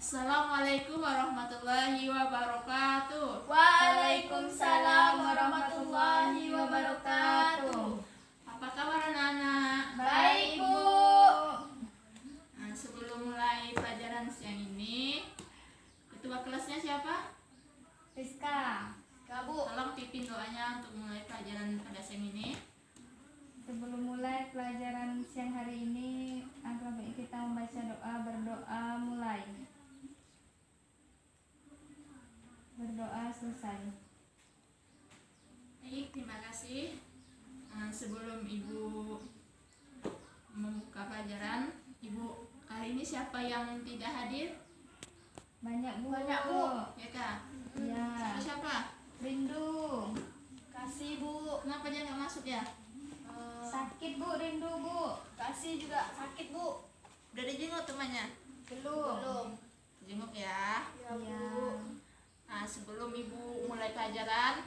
Assalamualaikum warahmatullahi wabarakatuh. Waalaikumsalam warahmatullahi wabarakatuh. Apa kabar anak-anak? Baik, Bu. Nah, sebelum mulai pelajaran siang ini, ketua kelasnya siapa? Rizka. Bu, tolong pimpin doanya untuk mulai pelajaran pada siang ini. Sebelum mulai pelajaran siang hari ini, alangkah baik kita membaca doa, berdoa mulai. Berdoa selesai. Baik, terima kasih. Sebelum Ibu membuka pelajaran, Ibu, hari ini siapa yang tidak hadir? Banyak, Bu. Banyak, Bu. Ya, Kak? Ya. Siapa? Rindu. Kasih, Bu. Kenapa dia nggak masuk ya? Sakit, Bu. Rindu, Bu. Kasih juga sakit, Bu. Udah dijenguk temannya? Belum. Jenguk ya. Ya. Nah, sebelum Ibu mulai pelajaran,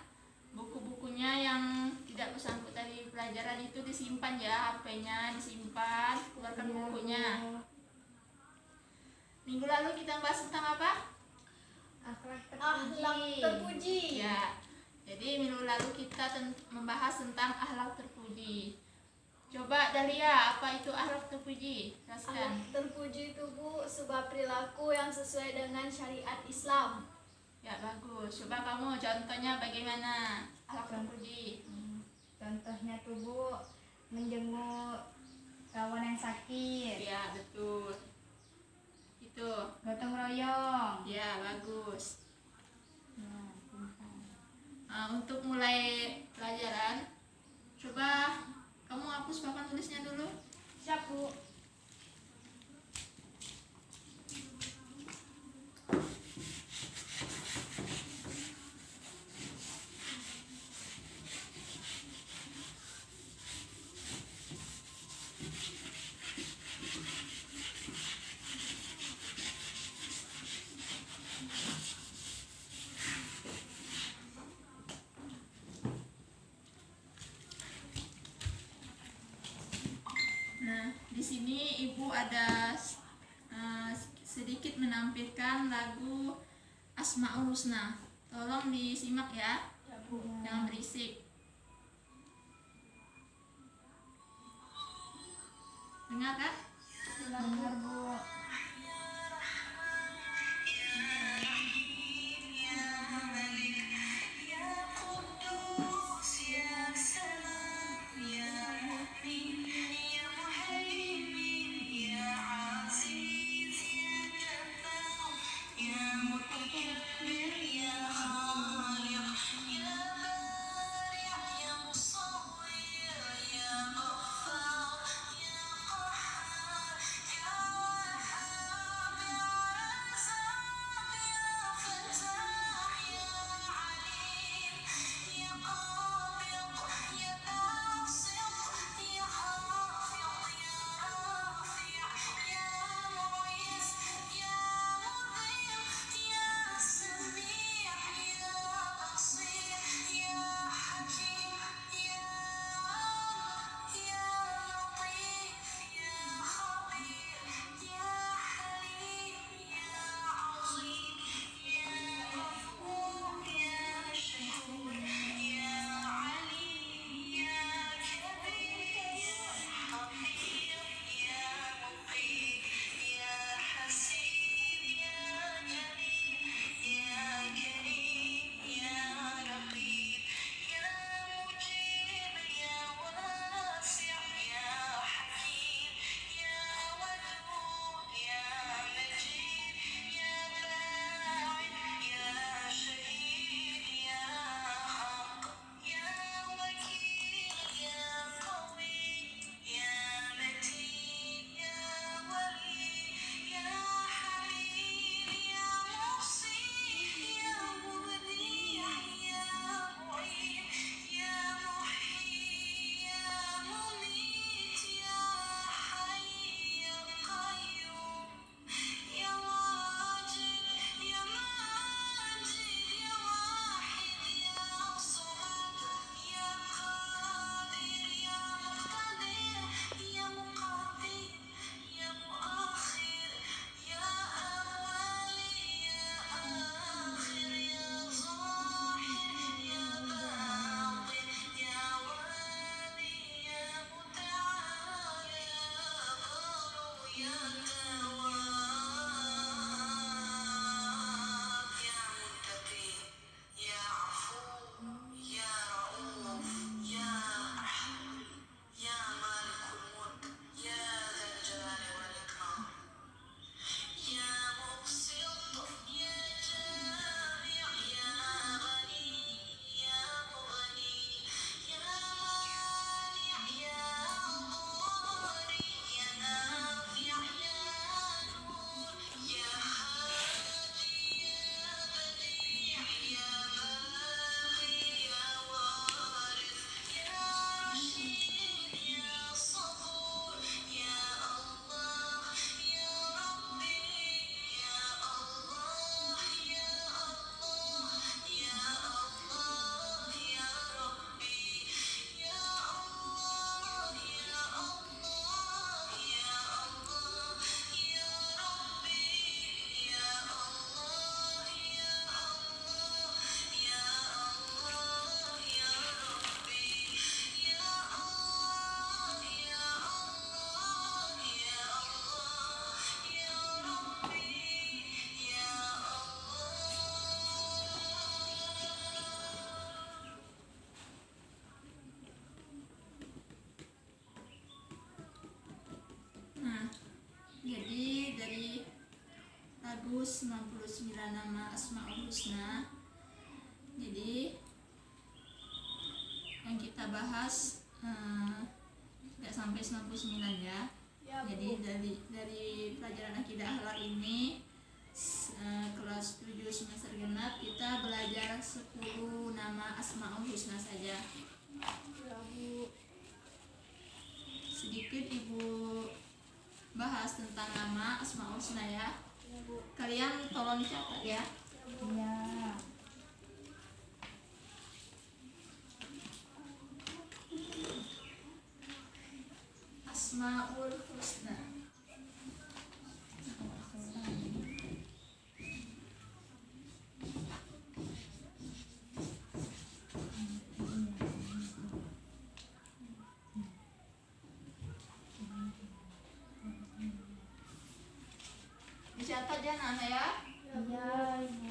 buku-bukunya yang tidak bersangkut dari pelajaran itu disimpan ya, HP-nya disimpan, keluarkan bukunya. Minggu lalu kita bahas tentang apa? Akhlak terpuji. Ya, jadi minggu lalu kita membahas tentang akhlak terpuji. Coba Dahlia, apa itu akhlak terpuji? Jelaskan. Akhlak terpuji itu, Bu, sebuah perilaku yang sesuai dengan syariat Islam. Ya, bagus. Coba kamu contohnya bagaimana akhlak terpuji? Contohnya tuh, Bu, menjenguk kawan yang sakit. Ya, betul. Itu. Gotong royong. Ya, bagus. Ya, Untuk mulai pelajaran, coba kamu hapus papan tulisnya dulu. siap, Bu. Nah, di sini Ibu ada sedikit menampilkan lagu Asmaul Husna. Tolong disimak ya, jangan berisik. Dengar kan? Dengar, Bu. sekaligus 99 nama Asmaul Husna. Jadi yang kita bahas tidak sampai 99 ya. Ya, Bu. Jadi dari pelajaran akidah akhlak ini kelas 7 semester genap kita belajar 10 nama Asmaul Husna saja. Ya, Bu. Sedikit Ibu bahas tentang nama Asmaul Husna ya. Ya, Bu. Kalian tolong catat ya. Ya, Bu. Ya. Asmaul Husna. Dicatat ya Nana ya. Ya, Bu. Ya, Ibu.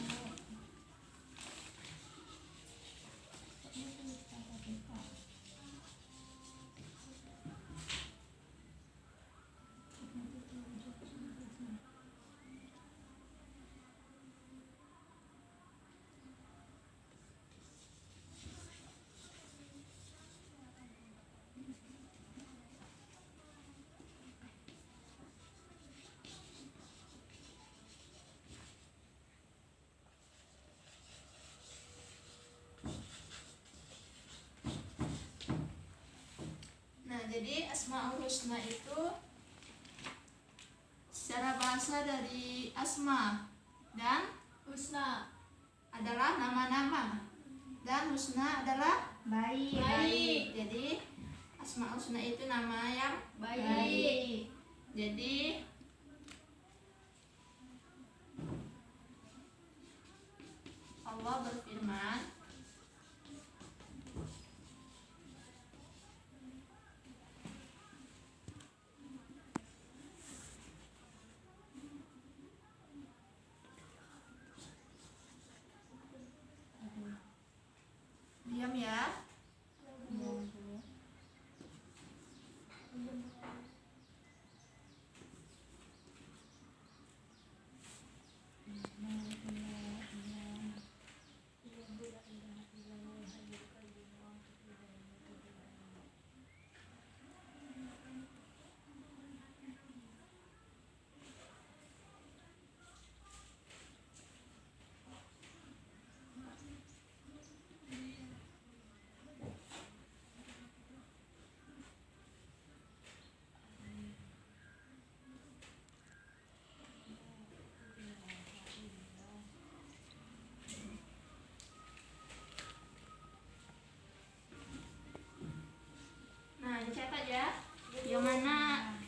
Nah, jadi Asmaul Husna itu secara bahasa dari asma dan Husna. adalah nama-nama dan husna adalah Baik. Baik. Jadi Asmaul Husna itu nama yang Baik. Baik. jadi Allah berfirman, diam ya. Ya, Bu. Nah, dicatat ya. Yang mana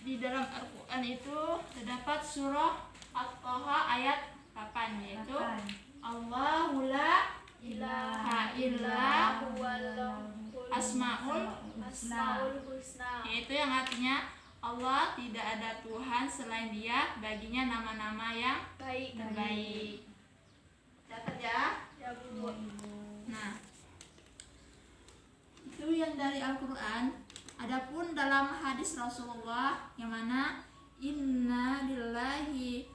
di dalam Al-Quran itu terdapat surah At-Taha ayat 8, yaitu Kapan? Allahu la Ilaha illa huwallahul Asmaul, Asmaul Husna. yaitu yang artinya Allah tidak ada Tuhan selain Dia, baginya nama-nama yang Baik. terbaik. Catat ya. Ya, Bu. Nah, itu yang dari Al-Quran. Adapun dalam hadis Rasulullah yang mana inna lillahi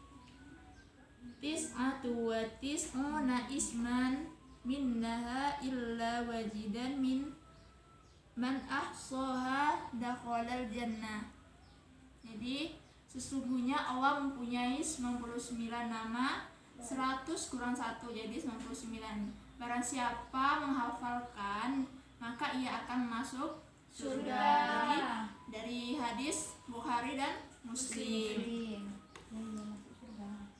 tis'atu wa tis'una isman minnaha illa wajidan min man ahsaha dakhalal jannah. Jadi sesungguhnya Allah mempunyai 99 nama, 100 kurang 1 jadi 99. Barang siapa menghafalkan maka ia akan masuk surga. Dari hadis Bukhari dan Muslim. Muslim. Ya, iya, masuk surga.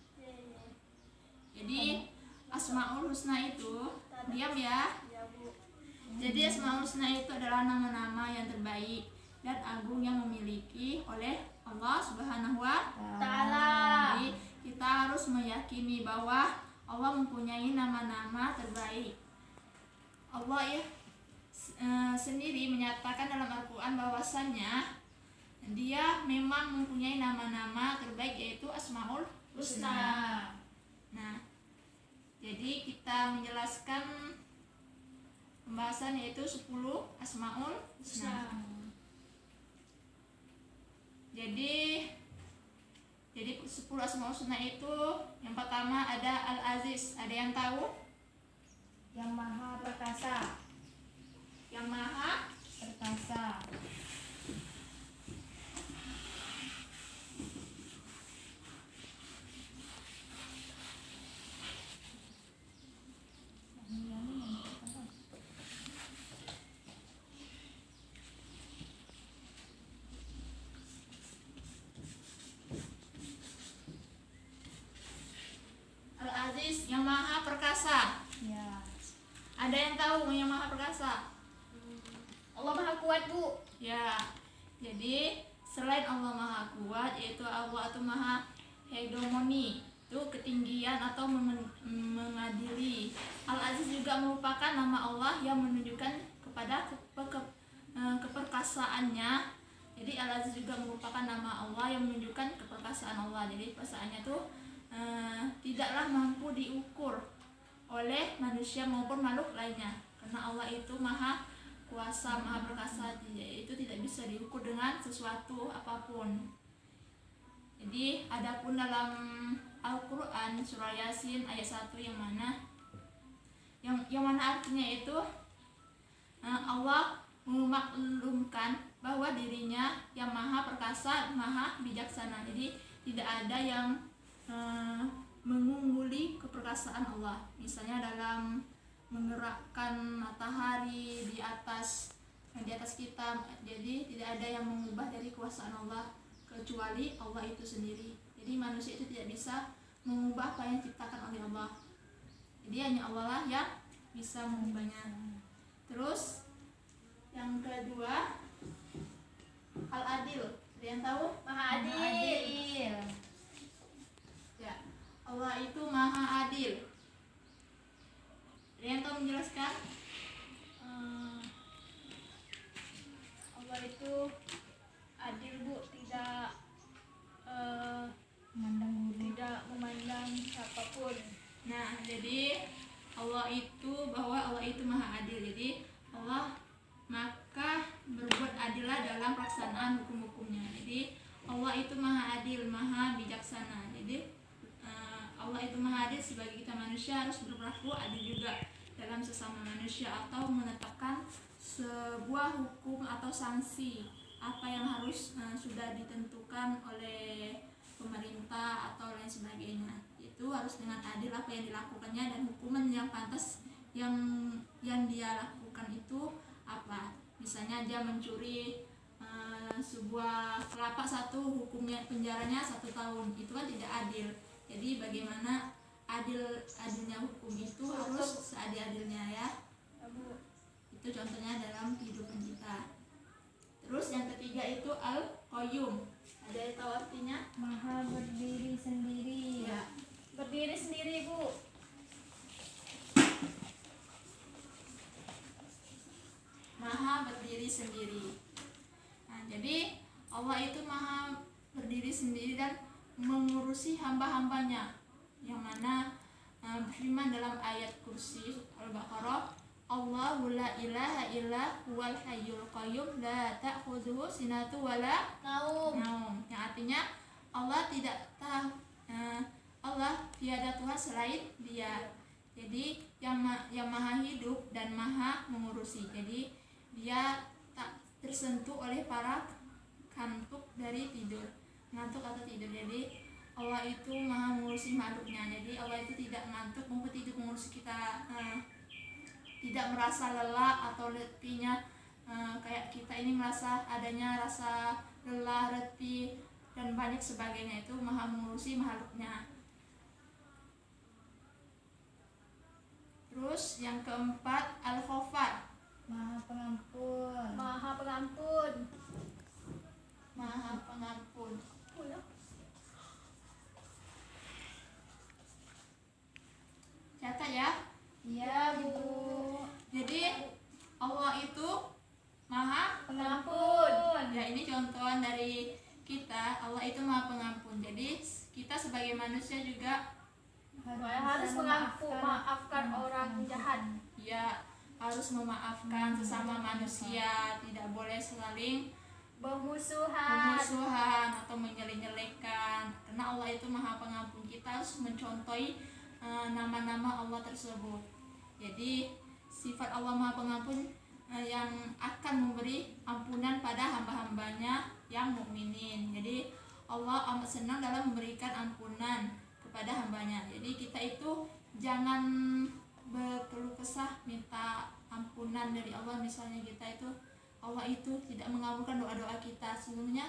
Jadi Asmaul Husna itu diam ya. Ya, Bu. Jadi Asmaul Husna itu adalah nama-nama yang terbaik dan agung yang memiliki oleh Allah Subhanahu wa Ta'ala. Jadi kita harus meyakini bahwa Allah mempunyai nama-nama terbaik. Allah ya sendiri menyatakan dalam Al-Quran bahwasannya Dia memang mempunyai nama-nama terbaik, yaitu Asmaul Husna. Nah, jadi kita menjelaskan pembahasan yaitu 10 Asmaul Husna. Jadi 10 Asmaul Husna itu yang pertama Al-Aziz, ada yang tahu? Yang Maha Perkasa. Yang Maha Perkasa. Al-Aziz, yang Maha Perkasa. Ya. Ada yang tahu yang Maha Perkasa? Allah Maha Kuat, Bu. Ya, jadi selain Allah Maha Kuat, yaitu Allah itu Maha Hegemoni, itu ketinggian atau mengadili. Al-Aziz juga merupakan nama Allah yang menunjukkan kepada keperkasaannya. Jadi Al-Aziz juga merupakan nama Allah yang menunjukkan keperkasaan Allah. Jadi perasaannya tuh tidaklah mampu diukur oleh manusia maupun makhluk lainnya, karena Allah itu Maha Kuasa, Maha Perkasa, itu tidak bisa diukur dengan sesuatu apapun. Jadi adapun dalam Al-Quran surah Yasin ayat 1 yang mana artinya itu Allah memaklumkan bahwa dirinya yang Maha Perkasa, Maha Bijaksana. Jadi tidak ada yang mengungguli keperkasaan Allah. Misalnya dalam menggerakkan matahari di atas kita, jadi tidak ada yang mengubah dari kuasaan Allah kecuali Allah itu sendiri. Jadi manusia itu tidak bisa mengubah apa yang diciptakan oleh Allah. Jadi hanya Allah lah yang bisa mengubahnya. Terus yang kedua, Al-Adil. Ada yang tahu? Maha Adil. Ya, Allah itu Maha Adil. Ada yang tahu menjelaskan? Allah itu adil, Bu, tidak tidak memandang siapapun. Nah, jadi Allah itu Maha Adil. Jadi Allah maka berbuat adillah dalam pelaksanaan hukum-hukumnya. Jadi Allah itu Maha Adil, Maha Bijaksana. Jadi Allah itu Maha Adil, sebagai kita manusia harus berperilaku adil juga dalam sesama manusia, atau menetapkan sebuah hukum atau sanksi apa yang harus sudah ditentukan oleh pemerintah atau lain sebagainya. Itu harus dengan adil apa yang dilakukannya, dan hukuman yang pantas yang dia lakukan itu apa. Misalnya dia mencuri sebuah kelapa satu, hukumnya penjaranya 1 tahun, itu kan tidak adil. Jadi bagaimana adilnya hukum itu harus seadil-adilnya ya. Itu contohnya dalam kehidupan kita. Terus yang ketiga itu Al-Qayyum. Ada yang tahu artinya? Maha berdiri sendiri. Ya. Berdiri sendiri, Bu. Maha berdiri sendiri. Nah, jadi Allah itu Maha berdiri sendiri dan mengurusi hamba-hambanya, yang mana berfirman dalam ayat kursi Al-Baqarah, Allahu la ilaha illa huwal hayyul qayyum la ta'khudhuhu sinatu wala naum. Yang artinya Allah tiada Tuhan selain Dia. Jadi yang Maha hidup dan Maha mengurusi. Jadi Dia tak tersentuh oleh para ngantuk atau tidur. Jadi Allah itu Maha mengurusi makhluknya. Jadi Allah itu tidak ngantuk maupun tidur mengurusi kita, tidak merasa lelah atau letihnya kayak kita ini merasa adanya rasa lelah, letih dan banyak sebagainya. Itu Maha mengurusi makhluknya. Terus yang keempat Al-Ghaffar. Maha pengampun. Maha pengampun. Maha pengampun. Catat ya. Iya, Bu. Jadi Allah itu Maha Pengampun. Ya, ini contohan dari kita. Allah itu Maha Pengampun. Jadi kita sebagai manusia juga Harus memaafkan orang jahat. ya harus memaafkan sesama manusia, tidak boleh saling Bermusuhan. atau menyelek-nyelekan, karena Allah itu Maha Pengampun. Kita harus mencontohi nama-nama Allah tersebut. Jadi sifat Allah Maha Pengampun yang akan memberi ampunan pada hamba-hambanya yang mukminin. Jadi Allah amat senang dalam memberikan ampunan kepada hambanya. Jadi kita itu jangan berkeluh kesah minta ampunan dari Allah. Misalnya kita itu Allah itu tidak mengabulkan doa-doa kita, sesungguhnya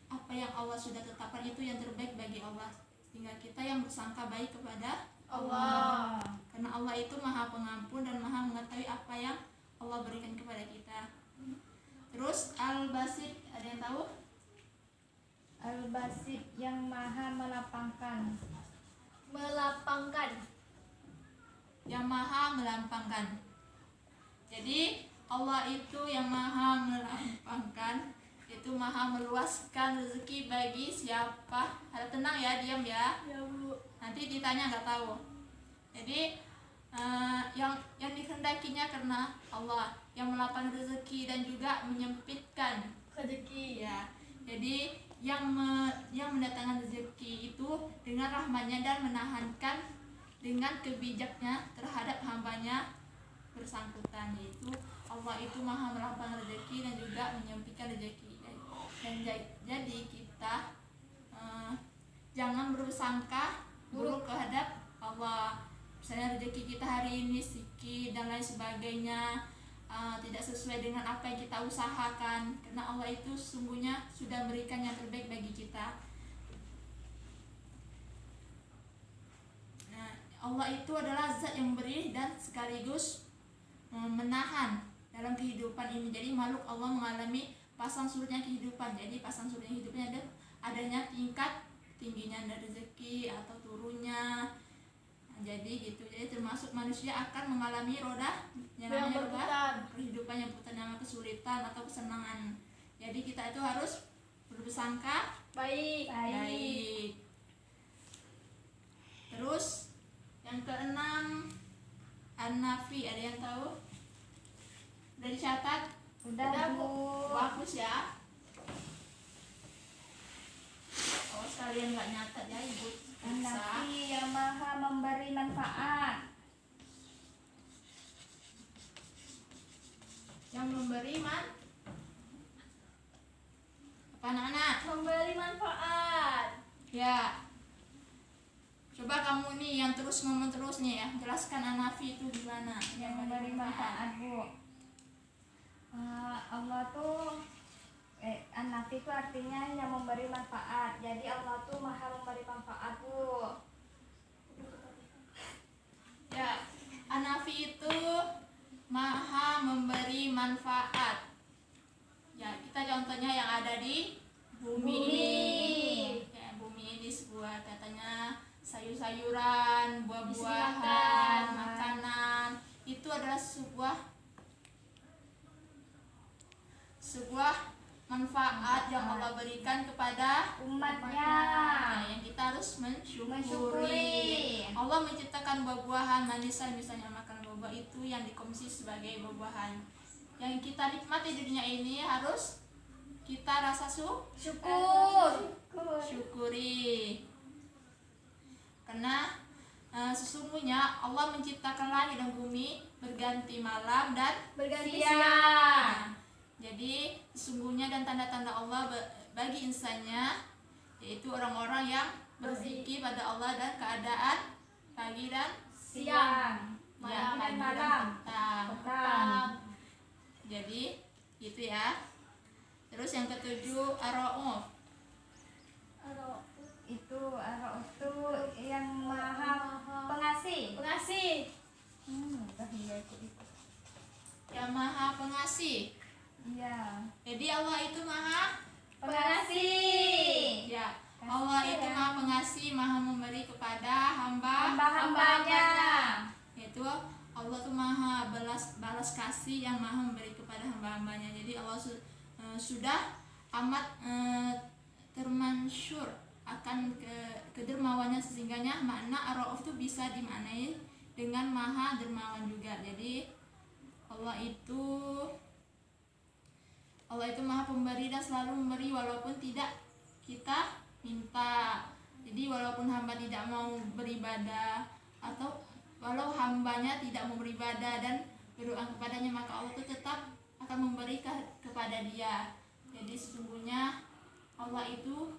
apa yang Allah sudah tetapkan itu yang terbaik bagi Allah, sehingga kita yang bersangka baik kepada Allah. Karena Allah itu Maha Pengampun dan Maha mengetahui apa yang Allah berikan kepada kita. Terus Al-Basit, ada yang tahu? Al-Basit, yang Maha melapangkan. Melapangkan. Yang Maha melampangkan. Jadi Allah itu yang Maha melampangkan, itu Maha meluaskan rezeki bagi siapa. Harap tenang ya, diam ya. Ya Bu. Nanti ditanya nggak tahu. Jadi yang dikehendakinya karena Allah yang melapangkan rezeki dan juga menyempitkan Rezeki. ya. Jadi yang mendatangkan rezeki itu dengan rahmatnya dan menahankan dengan kebijaknya terhadap hambanya bersangkutan, yaitu Allah itu Maha melapangkan rezeki dan juga menyempitkan rezeki. Dan jadi kita jangan bersangka buruk terhadap Allah. Misalnya rezeki kita hari ini sedikit dan lain sebagainya, tidak sesuai dengan apa yang kita usahakan, karena Allah itu sungguhnya sudah memberikan yang terbaik bagi kita. Allah itu adalah zat yang memberi dan sekaligus menahan dalam kehidupan ini. Jadi makhluk Allah mengalami pasang surutnya kehidupan. Jadi pasang surutnya hidupnya ada adanya tingkat tingginya dari rezeki atau turunnya. Nah, jadi gitu. Jadi termasuk manusia akan mengalami roda yang namanya roda kehidupan yang putar, nama kesulitan atau kesenangan. Jadi kita itu harus bersangka Baik. baik. Terus yang keenam An-Nafi, ada yang tahu? Udah dicatat? Udah Bu. Bagus ya. Oh sekalian nggak nyatat ya Ibu. Bisa. An-Nafi, yang Maha memberi manfaat. Yang memberi apa anak-anak? Memberi manfaat. Ya. Coba kamu nih yang terus ngomong terus nih ya, jelaskan An-Nafi itu gimana? Yang memberi manfaat Bu. Allah tuh An-Nafi itu artinya yang memberi manfaat. Jadi Allah tuh Maha memberi manfaat Bu. Ya, An-Nafi itu Maha memberi manfaat. Ya, kita contohnya yang ada di bumi ini. Ya, bumi ini sebuah katanya sayur-sayuran, buah-buahan, makanan. Itu adalah sebuah manfaat yang Allah berikan kepada Umatnya. Nah, yang kita harus mensyukuri. Allah menciptakan buah-buahan manis, misalnya makan buah itu yang dikonsumsi sebagai buah-buahan. Yang kita nikmati di dunia ini harus kita rasa syukuri. Karena sesungguhnya Allah menciptakan langit dan bumi berganti malam dan Berganti siang. siang. Jadi sesungguhnya dan tanda-tanda Allah bagi insannya, yaitu orang-orang yang berzikir pada Allah dan keadaan pagi dan Siang. ya, Malam dan pagi malam. petang. Jadi gitu ya. Terus yang ketujuh Ar-Ra'uf. Itu Ar-Ra'uf itu yang Maha pengasih. Pengasih. Yang Maha Pengasih. Iya. Jadi Allah itu Maha Pengasih. ya. Allah itu Maha Pengasih, Maha memberi kepada Hamba-hambanya. Yaitu Allah tuh Maha balas kasih yang Maha memberi kepada hamba-hambanya. Jadi Allah sudah amat termansyur akan kedermawannya, sehingganya makna Ar-Ra'uf itu bisa dimaknai dengan Maha dermawan juga. Jadi Allah itu Maha pemberi dan selalu memberi walaupun tidak kita minta. Jadi walaupun hamba tidak mau beribadah atau walau hambanya tidak mau beribadah dan berdoa kepadanya, maka Allah itu tetap akan memberi kepada dia. Jadi sesungguhnya Allah itu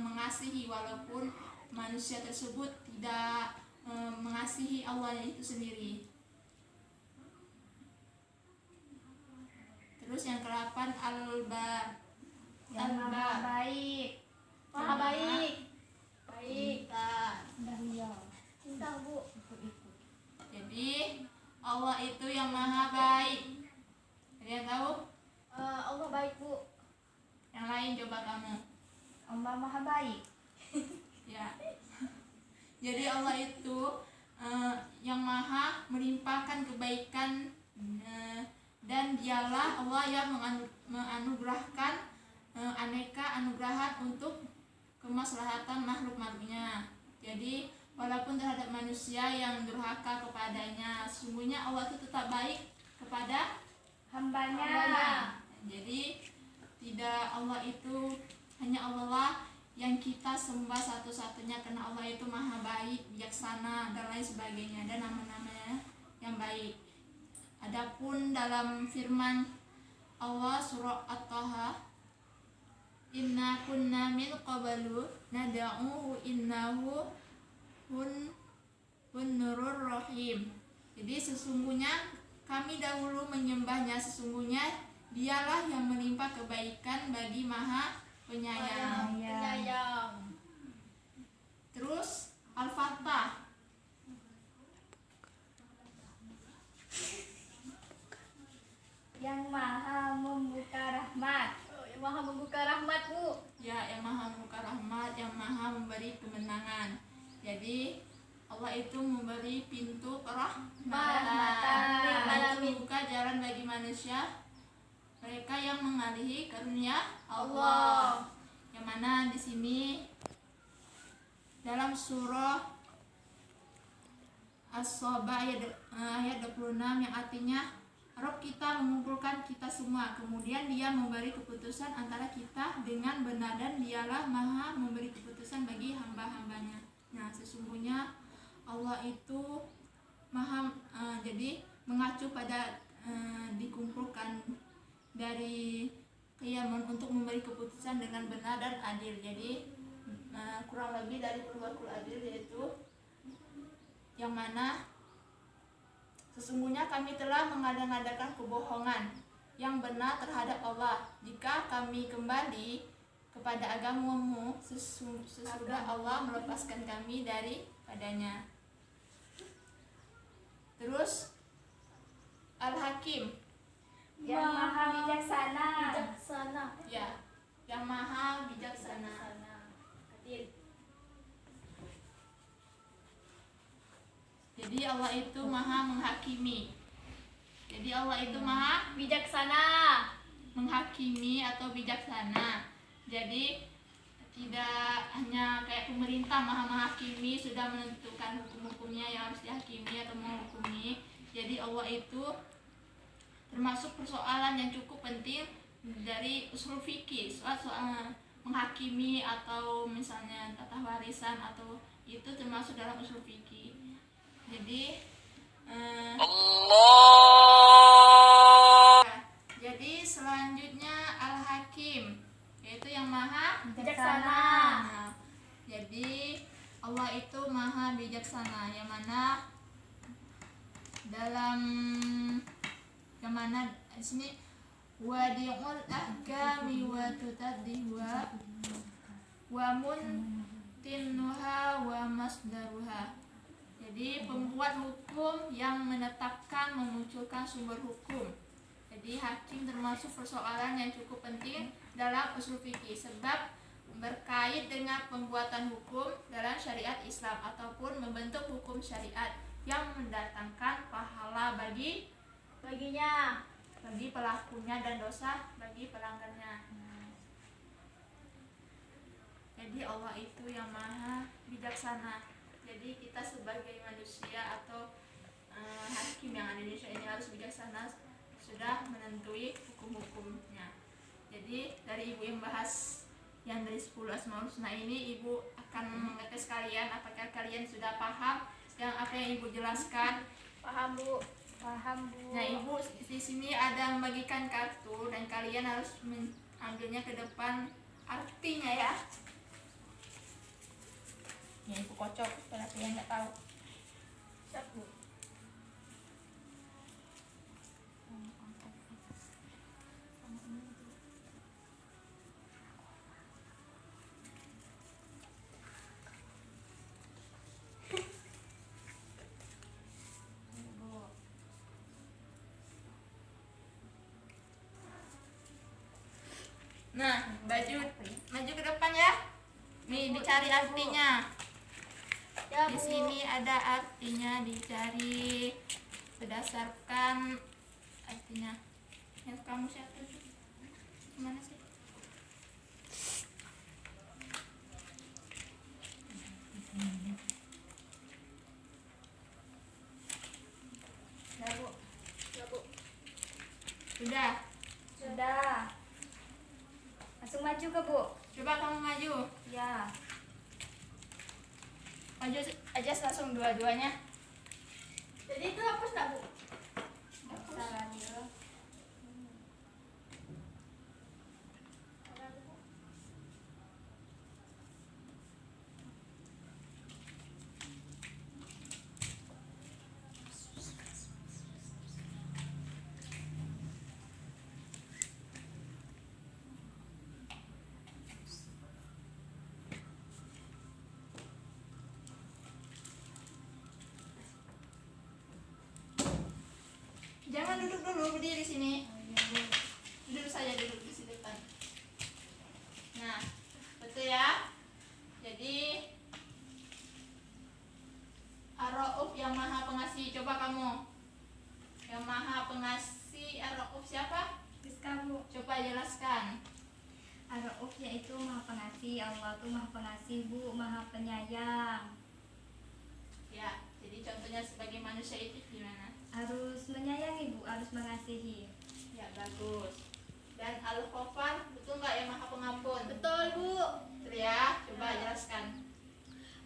mengasihi walaupun manusia tersebut tidak mengasihi Allah itu sendiri. Terus yang ke-8 al-bar, Yang maha baik. Maha baik. Baik. Cinta Bu. Jadi Allah itu yang maha baik. Ada yang tahu? Allah baik Bu. Yang lain coba kamu. Allah maha baik. Ya. Jadi Allah itu yang maha melimpahkan kebaikan, dan dialah Allah yang menganugerahkan aneka anugerah untuk kemaslahatan makhluk-makhluknya. Jadi walaupun terhadap manusia yang durhaka kepadanya, sesungguhnya Allah itu tetap baik kepada Hambanya. Jadi tidak, Allah itu hanya Allah yang kita sembah satu-satunya, karena Allah itu maha baik, bijaksana dan lain sebagainya, dan nama-namanya yang baik. Adapun dalam firman Allah surah At-Taha, inna kunna min qablu nad'uhu innahu hunnurur rahim. Jadi sesungguhnya kami dahulu menyembahnya, sesungguhnya dialah yang melimpah kebaikan bagi maha penyayang. Penyayang. Terus Al-Fatah, Yang maha membuka rahmat. Yang maha membuka rahmat Bu. ya, yang maha membuka rahmat, yang maha memberi kemenangan. Jadi Allah itu memberi pintu Rahmatan. Itu membuka jalan bagi manusia, mereka yang mengasihi karunia Allah. Yang mana di sini dalam surah As-Sabah ayat 26 yang artinya Rob kita mengumpulkan kita semua, kemudian dia memberi keputusan antara kita dengan benar, dan dialah maha memberi keputusan bagi hamba-hambanya. Nah sesungguhnya Allah itu maha jadi mengacu pada dikumpulkan dari Qiyamun untuk memberi keputusan dengan benar dan adil. Jadi kurang lebih dari perbuatan adil, yaitu yang mana sesungguhnya kami telah mengada-ngadakan kebohongan yang benar terhadap Allah jika kami kembali kepada agamamu sesudah Allah melepaskan kami daripadanya. Terus Al-Hakim, Yang maha bijaksana. Bijaksana. ya, yang maha bijaksana. Adil. Jadi Allah itu maha menghakimi. Jadi Allah itu maha Bijaksana. menghakimi atau bijaksana. Jadi tidak hanya kayak pemerintah maha menghakimi, sudah menentukan hukum-hukumnya yang harus dihakimi atau menghukumi. Jadi Allah itu termasuk persoalan yang cukup penting dari usul fikih, soal menghakimi atau misalnya tata warisan, atau itu termasuk dalam usul fikih. Jadi jadi selanjutnya Al-Hakim, yaitu yang maha Bijaksana. Nah, jadi Allah itu maha bijaksana, yang mana dalam di sini wadi'ul ahkami wa tutaddiwa wa muntinnuha wa masdaruha. Jadi pembuat hukum yang menetapkan, memunculkan sumber hukum. Jadi hakim termasuk persoalan yang cukup penting dalam usul fikih, sebab berkait dengan pembuatan hukum dalam syariat Islam ataupun membentuk hukum syariat yang mendatangkan pahala bagi pelakunya dan dosa bagi pelanggarnya. Jadi Allah itu yang maha bijaksana. Jadi kita sebagai manusia atau hakim yang ada di Indonesia ini harus bijaksana, sudah menentui hukum-hukumnya. Jadi dari ibu yang bahas yang dari 10 Asmaul Husna ini, ibu akan mengetes kalian apakah kalian sudah paham yang apa yang ibu jelaskan? Paham Bu. Paham Bu. Nah, ibu di sini ada membagikan kartu dan kalian harus mengambilnya ke depan artinya ya. Ya, ibu kocok supaya kalian nggak tahu. Siap Bu. Nah, maju ke depan ya. Nih, dicari artinya. Ya Di Bu. sini ada artinya, dicari berdasarkan artinya. Yang kamu siapa? Gimana sih? Nah, Bu. Ya Bu. Sudah. Sudah. Langsung maju ke Bu. Coba kamu maju. Ya. Maju aja langsung dua-duanya. Jadi itu hapus enggak Bu? Salah dia. Jangan duduk dulu, berdiri sini. Duduk saja, duduk di sini depan. Nah, betul ya. Jadi Ar-Rauf yang Maha Pengasih. Coba kamu. Yang Maha Pengasih Ar-Rauf siapa? Rizka Bu. Coba jelaskan. Ar-Rauf yaitu Maha Pengasih. Allah tuh Maha Pengasih Bu, Maha Penyayang. Ya, jadi contohnya sebagai manusia itu gimana? Harus menyayangi Bu, harus mengasihi. Ya, bagus. Dan Al-Ghafar, betul nggak ya Maha Pengampun? Betul Bu. Betul ya? Coba jelaskan.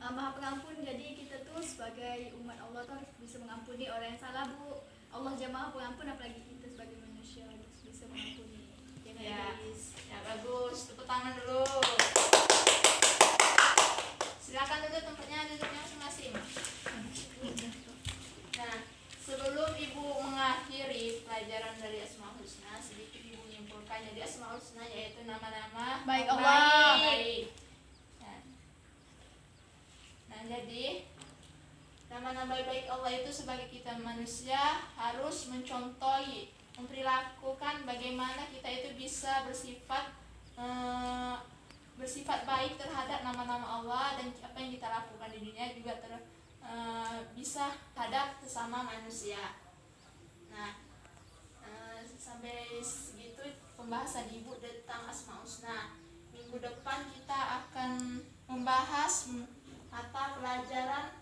Maha Pengampun, jadi kita tuh sebagai umat Allah tuh harus bisa mengampuni orang yang salah Bu. Allah aja Maha Pengampun, apalagi kita sebagai manusia harus bisa mengampuni. Jangan Ya, egois. ya bagus. Tepuk tangan dulu. Silakan duduk tempatnya, duduknya masing-masing. Nah, sebelum ibu mengakhiri pelajaran dari Asmaul Husna, sedikit ibu menyimpulkan. Jadi Asmaul Husna yaitu nama-nama Baik Allah. baik. Nah, jadi nama-nama baik Allah itu sebagai kita manusia harus mencontohi, memperlakukan bagaimana kita itu bisa bersifat baik terhadap nama-nama Allah, dan apa yang kita lakukan di dunia juga bisa terhadap sesama manusia. Nah, sampai segitu pembahasan ibu tentang Asmaul Husna. Minggu depan kita akan membahas mata pelajaran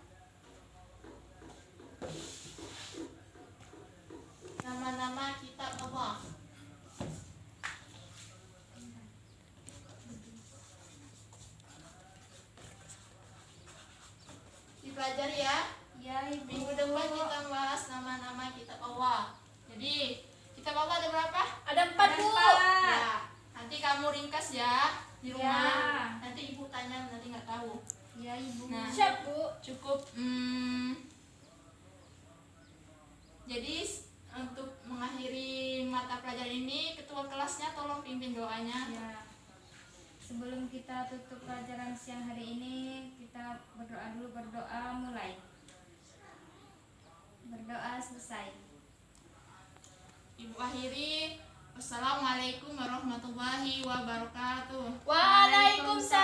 nama-nama kitab Allah. Dipelajari ya. Ya Ibu. Minggu depan kita bahas nama-nama kitab Allah. Jadi kitab Allah ada berapa? Ada 4 Bu. Ya, nanti kamu ringkas ya di rumah. Ya. Nanti ibu tanya, nanti nggak tahu. Ya Ibu. Nah, Siap Bu. cukup. Jadi untuk mengakhiri mata pelajaran ini, ketua kelasnya tolong pimpin doanya. Ya. Sebelum kita tutup pelajaran siang hari ini, kita berdoa dulu. Berdoa mulai. Berdoa selesai. Ibu akhiri. Wassalamualaikum warahmatullahi wabarakatuh. Waalaikumsalam